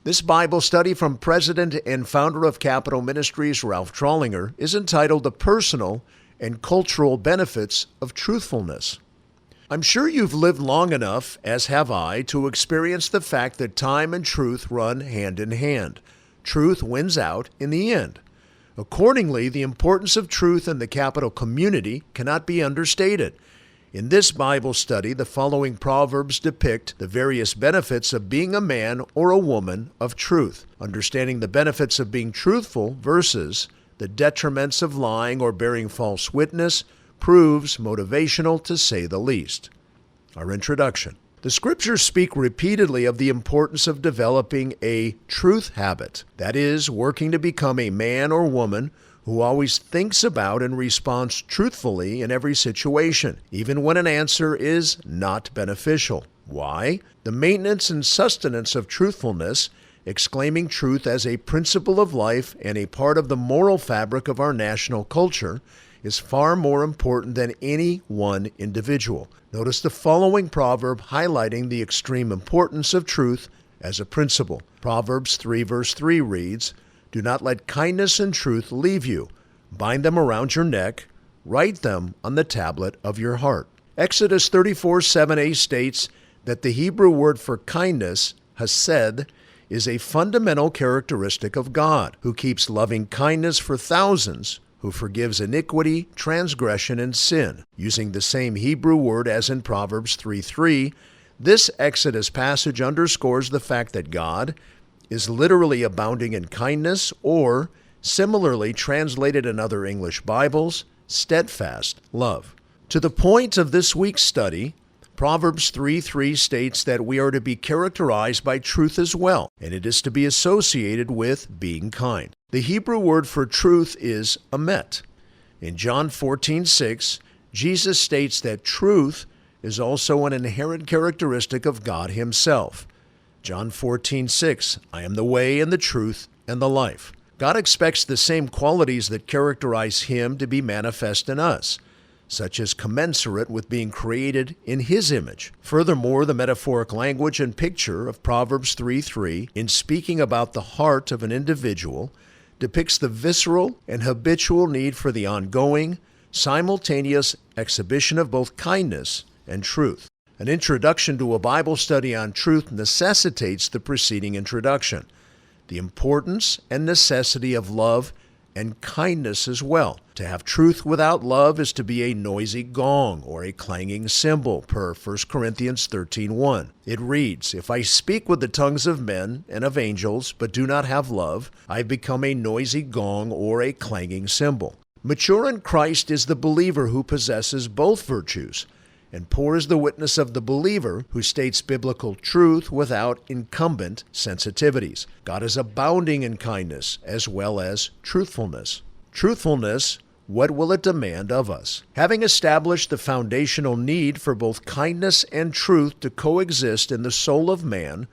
This Bible study from President and founder of Capital Ministries, Ralph Trawlinger, is entitled The Personal and Cultural Benefits of Truthfulness. I'm sure you've lived long enough, as have I, to experience the fact that time and truth run hand in hand. Truth wins out in the end. Accordingly, the importance of truth in the capital community cannot be understated. In this Bible study, the following proverbs depict the various benefits of being a man or a woman of truth, understanding the benefits of being truthful versus the detriments of lying or bearing false witness proves motivational, to say the least. Our introduction. The Scriptures speak repeatedly of the importance of developing a truth habit, that is, working to become a man or woman who always thinks about and responds truthfully in every situation, even when an answer is not beneficial. Why? The maintenance and sustenance of truthfulness, exclaiming truth as a principle of life and a part of the moral fabric of our national culture, is far more important than any one individual. Notice the following proverb highlighting the extreme importance of truth as a principle. Proverbs 3 verse 3 reads, "Do not let kindness and truth leave you. Bind them around your neck. Write them on the tablet of your heart." Exodus 34:7a states that the Hebrew word for kindness, hesed, is a fundamental characteristic of God, who keeps loving kindness for thousands, who forgives iniquity, transgression, and sin. Using the same Hebrew word as in Proverbs 3:3, this Exodus passage underscores the fact that God is literally abounding in kindness, or, similarly translated in other English Bibles, steadfast love. To the point of this week's study, Proverbs 3:3 states that we are to be characterized by truth as well, and it is to be associated with being kind. The Hebrew word for truth is emet. In John 14:6, Jesus states that truth is also an inherent characteristic of God Himself. John 14:6, "I am the way and the truth and the life." God expects the same qualities that characterize Him to be manifest in us, such as commensurate with being created in His image. Furthermore, the metaphoric language and picture of Proverbs 3:3, in speaking about the heart of an individual, depicts the visceral and habitual need for the ongoing, simultaneous exhibition of both kindness and truth. An introduction to a Bible study on truth necessitates the preceding introduction, the importance and necessity of love and kindness as well. To have truth without love is to be a noisy gong or a clanging cymbal, per 1 Corinthians 13:1. It reads, "If I speak with the tongues of men and of angels, but do not have love, I become a noisy gong or a clanging cymbal." Mature in Christ is the believer who possesses both virtues, and poor is the witness of the believer who states biblical truth without incumbent sensitivities. God is abounding in kindness as well as truthfulness. Truthfulness, what will it demand of us? Having established the foundational need for both kindness and truth to coexist in the soul of man,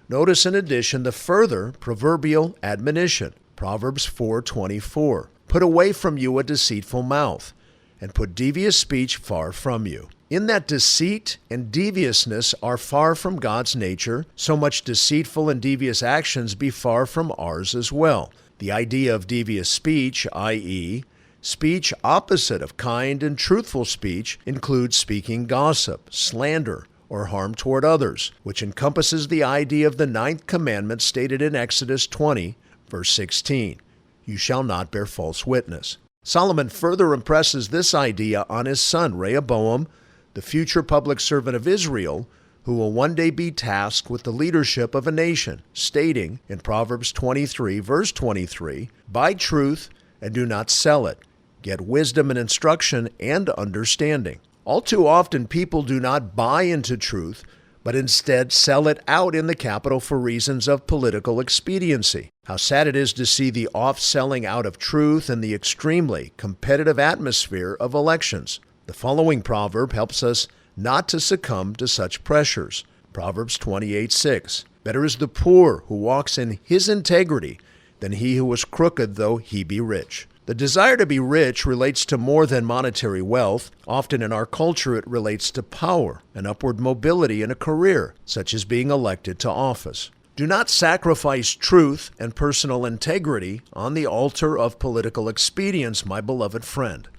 notice in addition the further proverbial admonition. Proverbs 4:24, "Put away from you a deceitful mouth, and put devious speech far from you." In that deceit and deviousness are far from God's nature, so much deceitful and devious actions be far from ours as well. The idea of devious speech, i.e., speech opposite of kind and truthful speech, includes speaking gossip, slander, or harm toward others, which encompasses the idea of the 9th commandment stated in Exodus 20, verse 16, "You shall not bear false witness." Solomon further impresses this idea on his son Rehoboam, the future public servant of Israel, who will one day be tasked with the leadership of a nation, stating in Proverbs 23, verse 23, "Buy truth and do not sell it. Get wisdom and instruction and understanding." All too often, people do not buy into truth, but instead sell it out in the capital for reasons of political expediency. How sad it is to see the off-selling out of truth in the extremely competitive atmosphere of elections. The following proverb helps us not to succumb to such pressures. Proverbs 28:6. "Better is the poor who walks in his integrity than he who is crooked though he be rich." The desire to be rich relates to more than monetary wealth. Often in our culture it relates to power and upward mobility in a career, such as being elected to office. Do not sacrifice truth and personal integrity on the altar of political expedience, my beloved friend.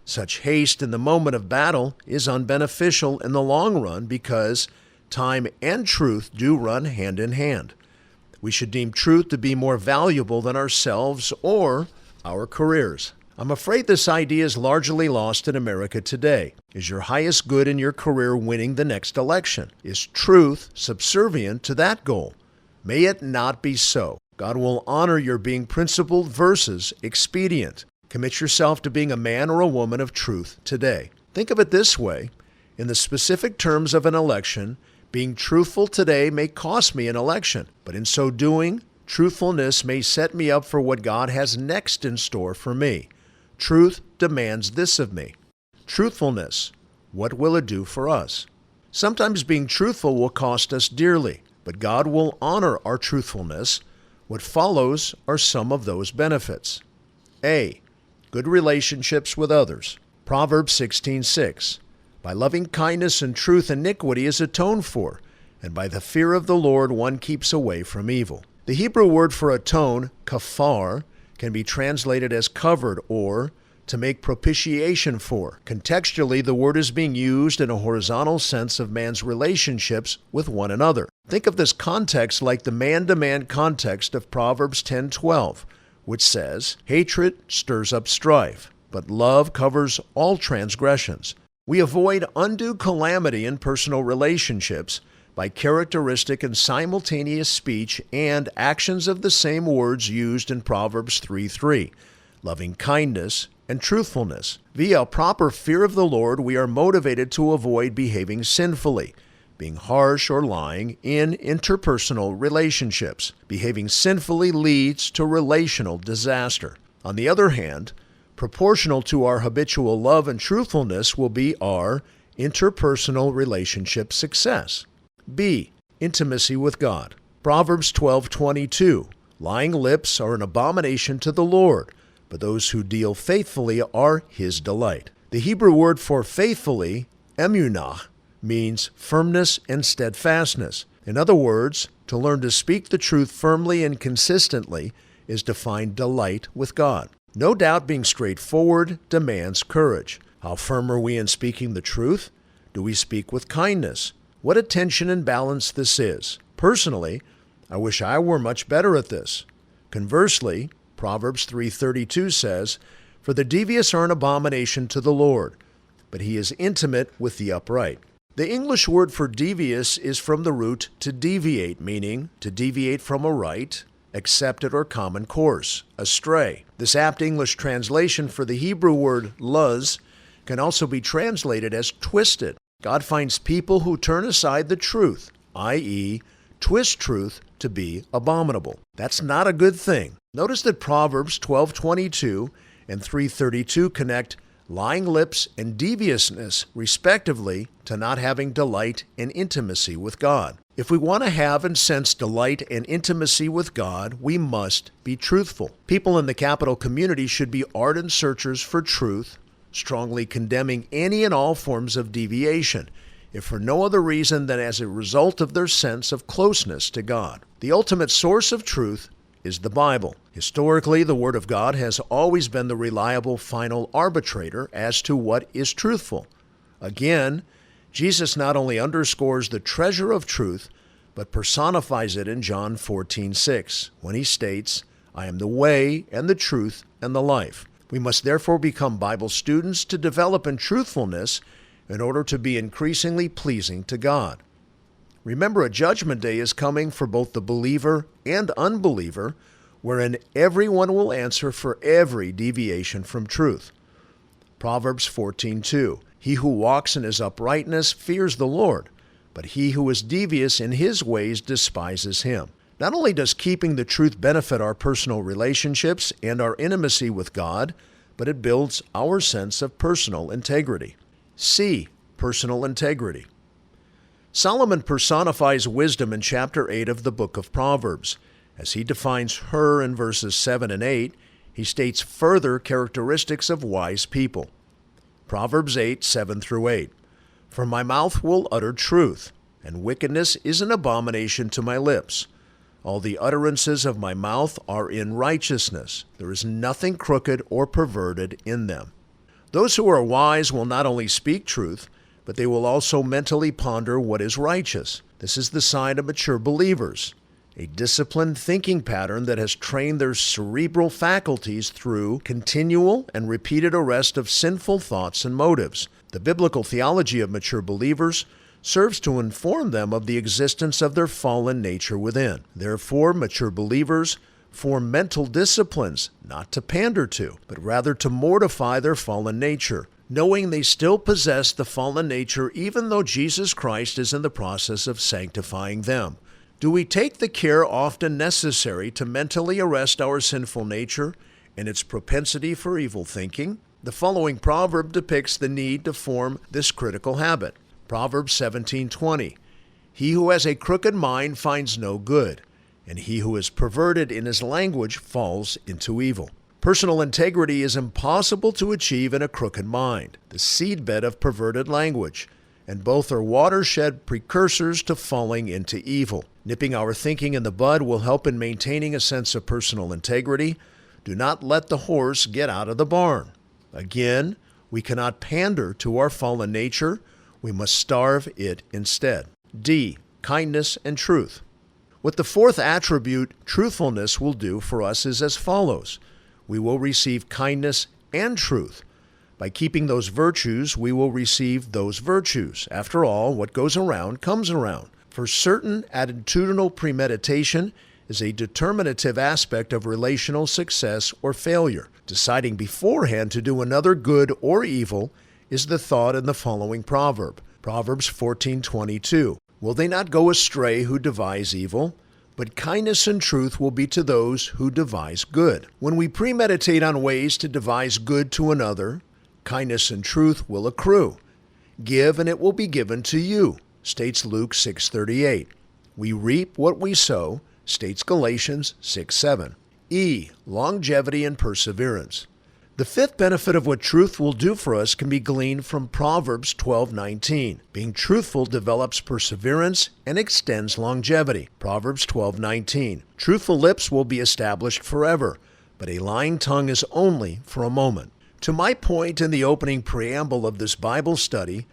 Such haste in the moment of battle is unbeneficial in the long run because time and truth do run hand in hand. We should deem truth to be more valuable than ourselves or our careers. I'm afraid this idea is largely lost in America today. Is your highest good in your career winning the next election? Is truth subservient to that goal? May it not be so. God will honor your being principled versus expedient. Commit yourself to being a man or a woman of truth today. Think of it this way. In the specific terms of an election, being truthful today may cost me an election, but in so doing, truthfulness may set me up for what God has next in store for me. Truth demands this of me. Truthfulness, what will it do for us? Sometimes being truthful will cost us dearly, but God will honor our truthfulness. What follows are some of those benefits. A. Good relationships with others. Proverbs 16:6. By loving kindness and truth, iniquity is atoned for, and by the fear of the Lord one keeps away from evil. The Hebrew word for atone, kafar, can be translated as covered or to make propitiation for. Contextually, the word is being used in a horizontal sense of man's relationships with one another. Think of this context like the man-to-man context of Proverbs 10:12, which says, hatred stirs up strife, but love covers all transgressions. We avoid undue calamity in personal relationships by characteristic and simultaneous speech and actions of the same words used in Proverbs 3:3, loving kindness and truthfulness. Via proper fear of the Lord, we are motivated to avoid behaving sinfully, being harsh or lying in interpersonal relationships. Behaving sinfully leads to relational disaster. On the other hand, proportional to our habitual love and truthfulness will be our interpersonal relationship success. B. Intimacy with God. Proverbs 12:22. Lying lips are an abomination to the Lord, but those who deal faithfully are His delight. The Hebrew word for faithfully, emunah, means firmness and steadfastness. In other words, to learn to speak the truth firmly and consistently is to find delight with God. No doubt being straightforward demands courage. How firm are we in speaking the truth? Do we speak with kindness? What a tension and balance this is. Personally, I wish I were much better at this. Conversely, Proverbs 3:32 says, for the devious are an abomination to the Lord, but He is intimate with the upright. The English word for devious is from the root to deviate, meaning to deviate from a right, accepted or common course, astray. This apt English translation for the Hebrew word luz can also be translated as twisted. God finds people who turn aside the truth, i.e., twist truth to be abominable. That's not a good thing. Notice that Proverbs 12:22 and 3:32 connect lying lips and deviousness, respectively, to not having delight and intimacy with God. If we want to have and sense delight and intimacy with God, we must be truthful. People in the capital community should be ardent searchers for truth, strongly condemning any and all forms of deviation, if for no other reason than as a result of their sense of closeness to God. The ultimate source of truth is the Bible. Historically, the Word of God has always been the reliable final arbitrator as to what is truthful. Again, Jesus not only underscores the treasure of truth, but personifies it in John 14:6, when He states, I am the way and the truth and the life. We must therefore become Bible students to develop in truthfulness in order to be increasingly pleasing to God. Remember, a judgment day is coming for both the believer and unbeliever, wherein everyone will answer for every deviation from truth. Proverbs 14:2, he who walks in his uprightness fears the Lord, but he who is devious in his ways despises Him. Not only does keeping the truth benefit our personal relationships and our intimacy with God, but it builds our sense of personal integrity. C. Personal integrity. Solomon personifies wisdom in chapter 8 of the book of Proverbs. As he defines her in verses 7 and 8, he states further characteristics of wise people. Proverbs 8, 7 through 8. For my mouth will utter truth, and wickedness is an abomination to my lips. All the utterances of my mouth are in righteousness. There is nothing crooked or perverted in them. Those who are wise will not only speak truth, but they will also mentally ponder what is righteous. This is the sign of mature believers, a disciplined thinking pattern that has trained their cerebral faculties through continual and repeated arrest of sinful thoughts and motives. The biblical theology of mature believers serves to inform them of the existence of their fallen nature within. Therefore, mature believers form mental disciplines not to pander to, but rather to mortify their fallen nature, knowing they still possess the fallen nature even though Jesus Christ is in the process of sanctifying them. Do we take the care often necessary to mentally arrest our sinful nature and its propensity for evil thinking? The following proverb depicts the need to form this critical habit. Proverbs 17:20. He who has a crooked mind finds no good, and he who is perverted in his language falls into evil. Personal integrity is impossible to achieve in a crooked mind, the seedbed of perverted language, and both are watershed precursors to falling into evil. Nipping our thinking in the bud will help in maintaining a sense of personal integrity. Do not let the horse get out of the barn. Again, we cannot pander to our fallen nature. We must starve it instead. D, kindness and truth. What the fourth attribute, truthfulness, will do for us is as follows. We will receive kindness and truth. By keeping those virtues, we will receive those virtues. After all, what goes around comes around. For certain, attitudinal premeditation is a determinative aspect of relational success or failure. Deciding beforehand to do another good or evil is the thought in the following proverb. Proverbs 14:22. Will they not go astray who devise evil? But kindness and truth will be to those who devise good. When we premeditate on ways to devise good to another, kindness and truth will accrue. Give and it will be given to you, states Luke 6:38. We reap what we sow, states Galatians 6:7. E, longevity and perseverance. The fifth benefit of what truth will do for us can be gleaned from Proverbs 12:19. Being truthful develops perseverance and extends longevity. Proverbs 12:19. Truthful lips will be established forever, but a lying tongue is only for a moment. To my point in the opening preamble of this Bible study,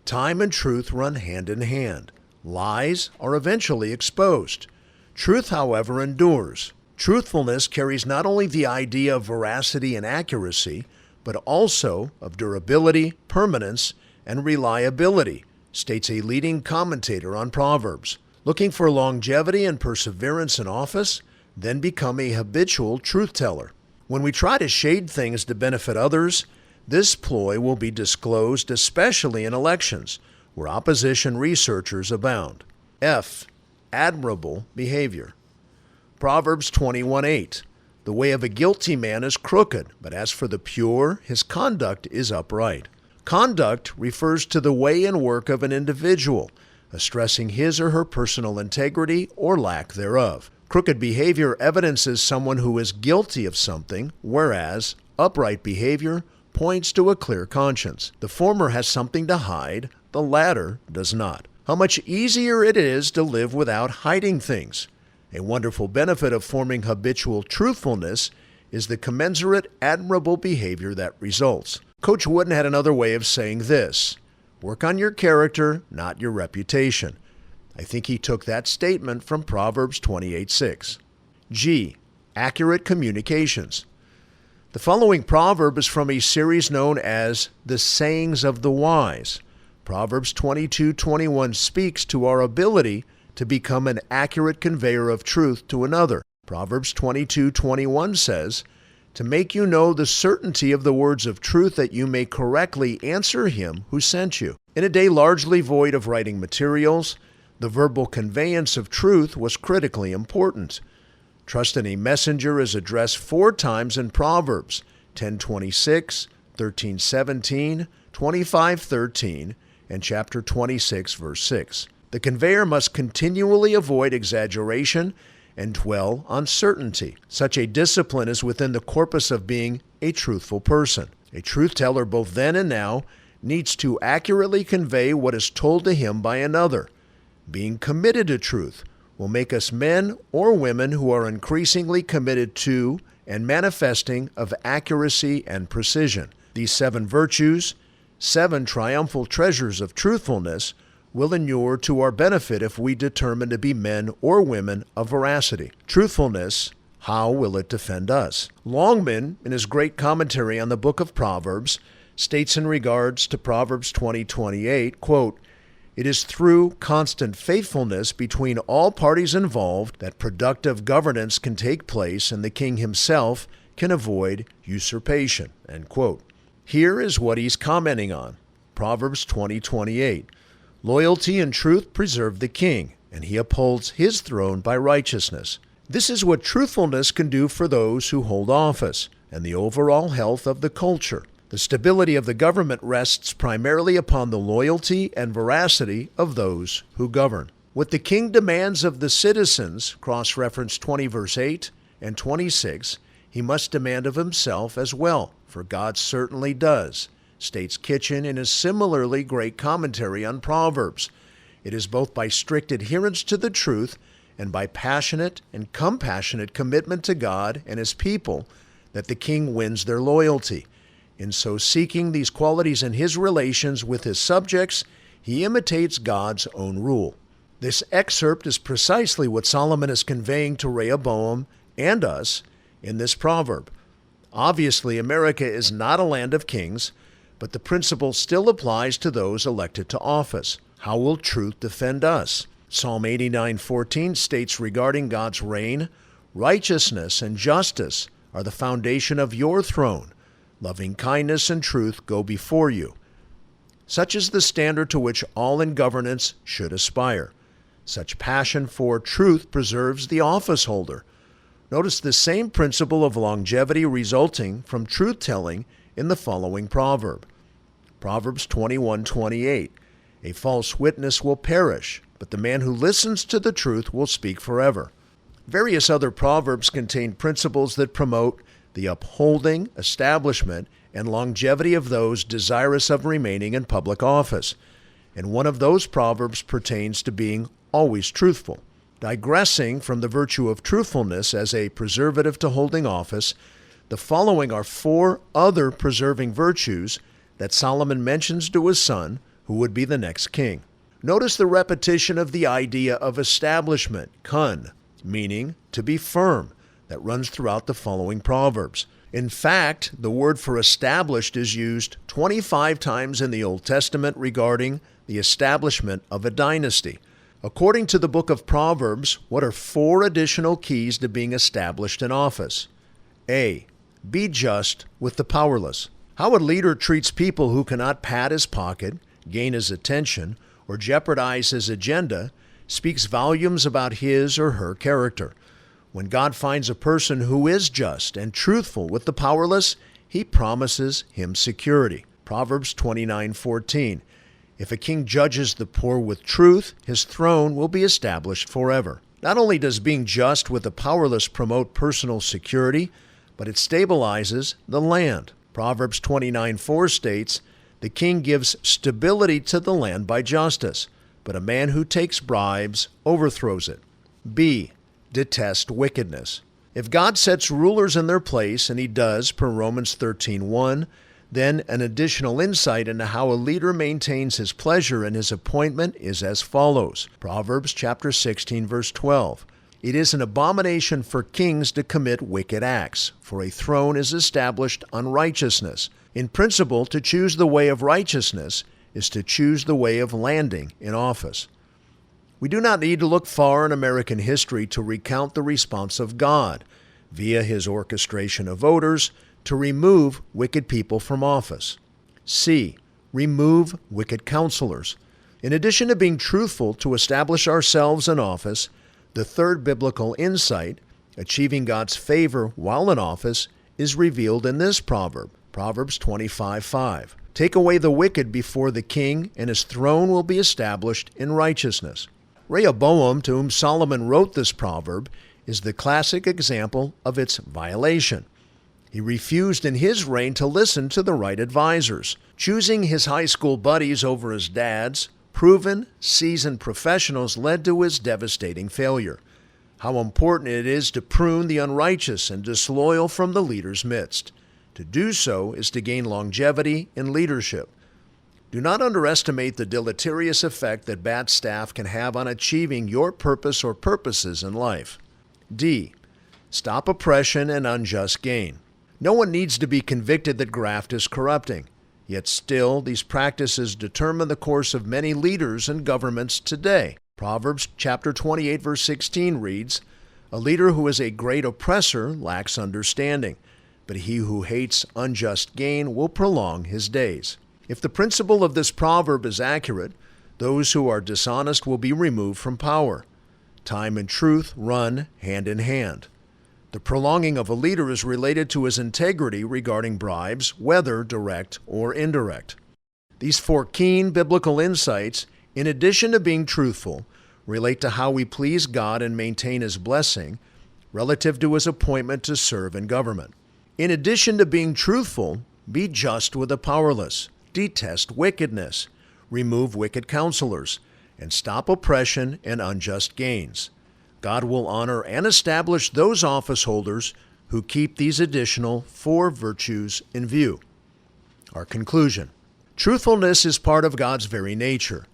time and truth run hand in hand. Lies are eventually exposed. Truth, however, endures. Truthfulness carries not only the idea of veracity and accuracy, but also of durability, permanence, and reliability, states a leading commentator on Proverbs. Looking for longevity and perseverance in office? Then become a habitual truth teller. When we try to shade things to benefit others, this ploy will be disclosed, especially in elections, where opposition researchers abound. F, admirable behavior. Proverbs 21:8. The way of a guilty man is crooked, but as for the pure, his conduct is upright. Conduct refers to the way and work of an individual, stressing his or her personal integrity or lack thereof. Crooked behavior evidences someone who is guilty of something, whereas upright behavior points to a clear conscience. The former has something to hide, the latter does not. How much easier it is to live without hiding things. A wonderful benefit of forming habitual truthfulness is the commensurate admirable behavior that results. Coach Wooden had another way of saying this: work on your character, not your reputation. I think he took that statement from Proverbs 28:6. G, accurate communications. The following proverb is from a series known as The Sayings of the Wise. Proverbs 22:21 speaks to our ability to become an accurate conveyor of truth to another. Proverbs 22:21 says, to make you know the certainty of the words of truth that you may correctly answer him who sent you. In a day largely void of writing materials, the verbal conveyance of truth was critically important. Trust in a messenger is addressed 4 times in Proverbs: 10:26, 13:17, 25:13, and chapter 26, verse 6. The conveyor must continually avoid exaggeration and dwell on certainty. Such a discipline is within the corpus of being a truthful person. A truth teller, both then and now, needs to accurately convey what is told to him by another. Being committed to truth will make us men or women who are increasingly committed to and manifesting of accuracy and precision. These 7 virtues, 7 triumphal treasures of truthfulness, will inure to our benefit if we determine to be men or women of veracity. Truthfulness, how will it defend us? Longman, in his great commentary on the book of Proverbs, states in regards to Proverbs 20:28, quote, "It is through constant faithfulness between all parties involved that productive governance can take place and the king himself can avoid usurpation." End quote. Here is what he's commenting on. Proverbs 20:28. "Loyalty and truth preserve the king, and he upholds his throne by righteousness." This is what truthfulness can do for those who hold office and the overall health of the culture. The stability of the government rests primarily upon the loyalty and veracity of those who govern. What the king demands of the citizens, cross-reference 20 verse 8 and 26, he must demand of himself as well, for God certainly does, states Kitchen in his similarly great commentary on Proverbs. It is both by strict adherence to the truth and by passionate and compassionate commitment to God and his people that the king wins their loyalty. In so seeking these qualities in his relations with his subjects, he imitates God's own rule. This excerpt is precisely what Solomon is conveying to Rehoboam and us in this proverb. Obviously, America is not a land of kings, but the principle still applies to those elected to office. How will truth defend us? Psalm 89:14 states regarding God's reign, "Righteousness and justice are the foundation of your throne. Loving kindness and truth go before you." Such is the standard to which all in governance should aspire. Such passion for truth preserves the office holder. Notice the same principle of longevity resulting from truth-telling in the following proverb. Proverbs 21:28. "A false witness will perish, but the man who listens to the truth will speak forever." Various other proverbs contain principles that promote the upholding, establishment, and longevity of those desirous of remaining in public office. And one of those proverbs pertains to being always truthful. Digressing from the virtue of truthfulness as a preservative to holding office, the following are 4 other preserving virtues that Solomon mentions to his son, who would be the next king. Notice the repetition of the idea of establishment, kun, meaning to be firm, that runs throughout the following proverbs. In fact, the word for established is used 25 times in the Old Testament regarding the establishment of a dynasty. According to the book of Proverbs, what are 4 additional keys to being established in office? A. Be just with the powerless. How a leader treats people who cannot pad his pocket, gain his attention, or jeopardize his agenda speaks volumes about his or her character. When God finds a person who is just and truthful with the powerless, he promises him security. Proverbs 29:14. "If a king judges the poor with truth, his throne will be established forever." Not only does being just with the powerless promote personal security, but it stabilizes the land. Proverbs 29:4 states, "The king gives stability to the land by justice, but a man who takes bribes overthrows it." B. Detest wickedness. If God sets rulers in their place, and he does per Romans 13:1, then an additional insight into how a leader maintains his pleasure in his appointment is as follows. Proverbs chapter 16, verse 12. "It is an abomination for kings to commit wicked acts, for a throne is established on righteousness." In principle, to choose the way of righteousness is to choose the way of landing in office. We do not need to look far in American history to recount the response of God, via his orchestration of voters, to remove wicked people from office. C. Remove wicked counselors. In addition to being truthful to establish ourselves in office, the third biblical insight, achieving God's favor while in office, is revealed in this proverb, Proverbs 25:5. "Take away the wicked before the king, and his throne will be established in righteousness." Rehoboam, to whom Solomon wrote this proverb, is the classic example of its violation. He refused in his reign to listen to the right advisors, choosing his high school buddies over his dad's, proven, seasoned professionals led to his devastating failure. How important it is to prune the unrighteous and disloyal from the leader's midst. To do so is to gain longevity in leadership. Do not underestimate the deleterious effect that bad staff can have on achieving your purpose or purposes in life. D. Stop oppression and unjust gain. No one needs to be convicted that graft is corrupting. Yet still, these practices determine the course of many leaders and governments today. Proverbs chapter 28, verse 16 reads, "A leader who is a great oppressor lacks understanding, but he who hates unjust gain will prolong his days." If the principle of this proverb is accurate, those who are dishonest will be removed from power. Time and truth run hand in hand. The prolonging of a leader is related to his integrity regarding bribes, whether direct or indirect. These four keen biblical insights, in addition to being truthful, relate to how we please God and maintain His blessing relative to His appointment to serve in government. In addition to being truthful, be just with the powerless, detest wickedness, remove wicked counselors, and stop oppression and unjust gains. God will honor and establish those office holders who keep these additional four virtues in view. Our conclusion: truthfulness is part of God's very nature.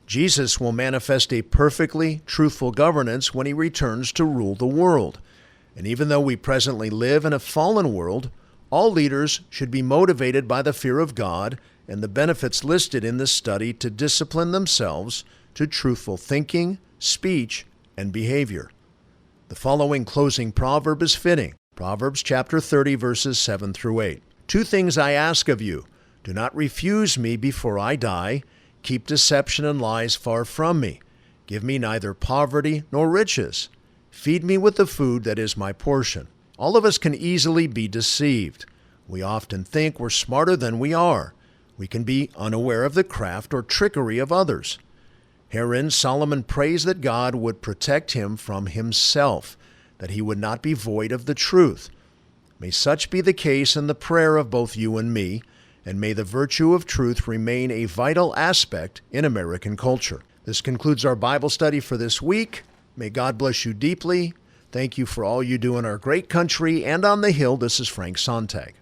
Jesus will manifest a perfectly truthful governance when He returns to rule the world. And even though we presently live in a fallen world, all leaders should be motivated by the fear of God and the benefits listed in this study to discipline themselves to truthful thinking, speech, and behavior. The following closing proverb is fitting. Proverbs chapter 30, verses 7 through 8. "Two things I ask of you. Do not refuse me before I die. Keep deception and lies far from me. Give me neither poverty nor riches. Feed me with the food that is my portion." All of us can easily be deceived. We often think we're smarter than we are. We can be unaware of the craft or trickery of others. Herein, Solomon prays that God would protect him from himself, that he would not be void of the truth. May such be the case in the prayer of both you and me, and may the virtue of truth remain a vital aspect in American culture. This concludes our Bible study for this week. May God bless you deeply. Thank you for all you do in our great country and on the Hill. This is Frank Sontag.